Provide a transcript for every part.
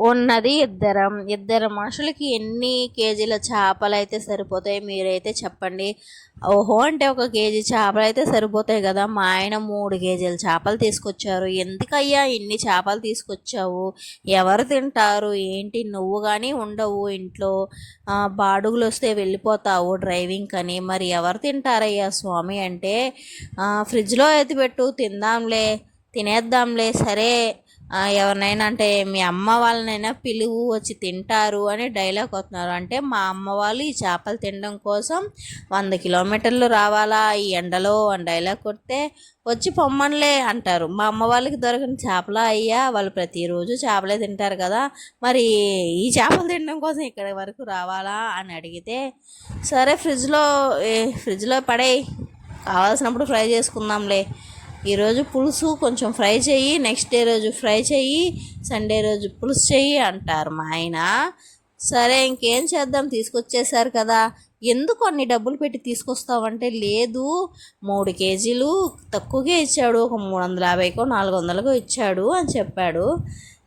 ఉన్నది ఇద్దరు మనుషులకి ఎన్ని కేజీల చేపలు అయితే సరిపోతాయి మీరైతే చెప్పండి. ఓహో అంటే 1 కేజీ చేపలు అయితే సరిపోతాయి కదా. మా ఆయన 3 కేజీల చేపలు తీసుకొచ్చారు. ఎందుకయ్యా ఇన్ని చేపలు తీసుకొచ్చావు, ఎవరు తింటారు ఏంటి, నువ్వు కానీ ఉండవు ఇంట్లో, బాడుగులు వస్తే వెళ్ళిపోతావు డ్రైవింగ్ అని, మరి ఎవరు తింటారయ్యా స్వామి అంటే, ఫ్రిడ్జ్లో ఎత్తి పెట్టు తినేద్దాంలే సరే, ఎవరినైనా అంటే మీ అమ్మ వాళ్ళనైనా పిలువు వచ్చి తింటారు అని డైలాగ్ వస్తున్నారు. అంటే మా అమ్మ వాళ్ళు ఈ చేపలు తినడం కోసం 100 కిలోమీటర్లు రావాలా ఈ ఎండలో అని డైలాగ్ కొడితే వచ్చి పొమ్మనిలే అంటారు. మా అమ్మ వాళ్ళకి దొరికిన చేపలా అయ్యా, వాళ్ళు ప్రతిరోజు చేపలే తింటారు కదా, మరి ఈ చేపలు తినడం కోసం ఇక్కడి వరకు రావాలా అని అడిగితే, సరే ఫ్రిడ్జ్లో పడేయి, కావాల్సినప్పుడు ఫ్రై చేసుకుందాంలే, ఈరోజు పులుసు కొంచెం ఫ్రై చెయ్యి, నెక్స్ట్ డే రోజు ఫ్రై చెయ్యి, సండే రోజు పులుసు చెయ్యి అంటారు మా ఆయన. సరే ఇంకేం చేద్దాం, తీసుకొచ్చేసారు కదా, ఎందుకు అన్ని డబ్బులు పెట్టి తీసుకొస్తావంటే, లేదు 3 కేజీలు తక్కువగా ఇచ్చాడు, ఒక 350కో 400కో ఇచ్చాడు అని చెప్పాడు.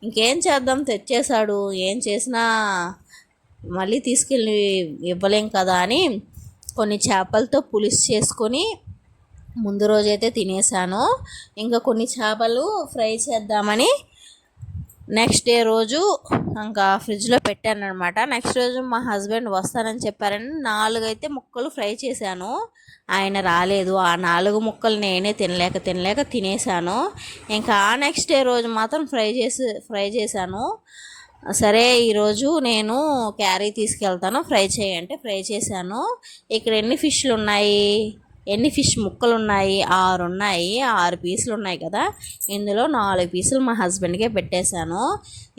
ఇంకేం చేద్దాం, తెచ్చేశాడు, ఏం చేసినా మళ్ళీ తీసుకెళ్ళి ఇవ్వలేం కదా అని కొన్ని చేపలతో పులుసు చేసుకొని ముందు రోజైతే తినేసాను. ఇంకా కొన్ని చేపలు ఫ్రై చేద్దామని నెక్స్ట్ డే రోజు ఇంకా ఫ్రిడ్జ్లో పెట్టాను అనమాట. నెక్స్ట్ రోజు మా హస్బెండ్ వస్తానని చెప్పారని 4 అయితే ముక్కలు ఫ్రై చేశాను. ఆయన రాలేదు. ఆ 4 ముక్కలు నేనే తినలేక తినేసాను. ఇంకా నెక్స్ట్ డే రోజు మాత్రం ఫ్రై చేశాను. సరే ఈరోజు నేను క్యారీ తీసుకెళ్తాను, ఫ్రై చేయంటే ఫ్రై చేశాను. ఇక్కడ ఎన్ని ఫిష్ ముక్కలు ఉన్నాయి, 6 ఉన్నాయి, 6 పీసులు ఉన్నాయి కదా, ఇందులో 4 పీసులు మా హస్బెండ్కే పెట్టేశాను,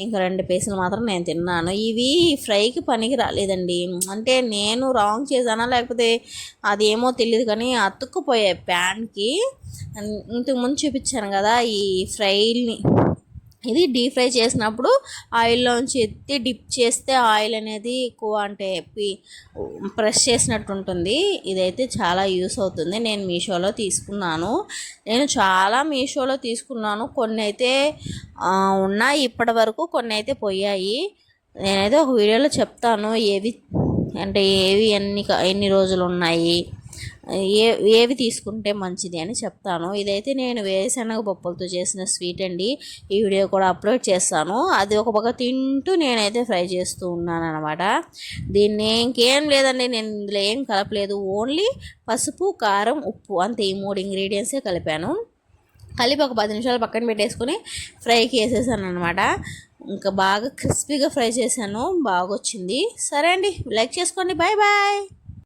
ఇంకా 2 పీసులు మాత్రం నేను తిన్నాను. ఇవి ఫ్రైకి పనికి రాలేదండి, అంటే నేను రాంగ్ చేశానా లేకపోతే అదేమో తెలియదు కానీ అతుక్కుపోయాయి ప్యాన్కి. ఇంతకుముందు చూపించాను కదా ఈ ఫ్రైని, ఇది డీప్ ఫ్రై చేసినప్పుడు ఆయిల్లోంచి ఎత్తి డిప్ చేస్తే ఆయిల్ అనేది ఎక్కువ అంటే ప్రెస్ చేసినట్టు ఉంటుంది. ఇదైతే చాలా యూస్ అవుతుంది. నేను మీషోలో తీసుకున్నాను. నేను చాలా మీషోలో తీసుకున్నాను. కొన్ని అయితే ఉన్నాయి ఇప్పటి వరకు, కొన్ని అయితే పోయాయి. నేనైతే ఒక వీడియోలో చెప్తాను ఏవి ఎన్ని రోజులు ఉన్నాయి, ఏవి తీసుకుంటే మంచిది అని చెప్తాను. ఇదైతే నేను వేరుశనగ పప్పులతో చేసిన స్వీట్ అండి. ఈ వీడియో కూడా అప్లోడ్ చేస్తాను. అది ఒక పక్క తింటూ నేనైతే ఫ్రై చేస్తూ ఉన్నాను అనమాట. దీన్ని ఇంకేం లేదండి, నేను ఇందులో ఏం కలపలేదు, ఓన్లీ పసుపు, కారం, ఉప్పు అంతే, ఈ 3 ఇంగ్రీడియంట్సే కలిపాను. కలిపి ఒక 10 నిమిషాలు పక్కన పెట్టేసుకొని ఫ్రైకి వేసేసాను అనమాట. ఇంకా బాగా క్రిస్పీగా ఫ్రై చేశాను, బాగా వచ్చింది. సరే అండి, లైక్ చేసుకోండి, బాయ్ బాయ్.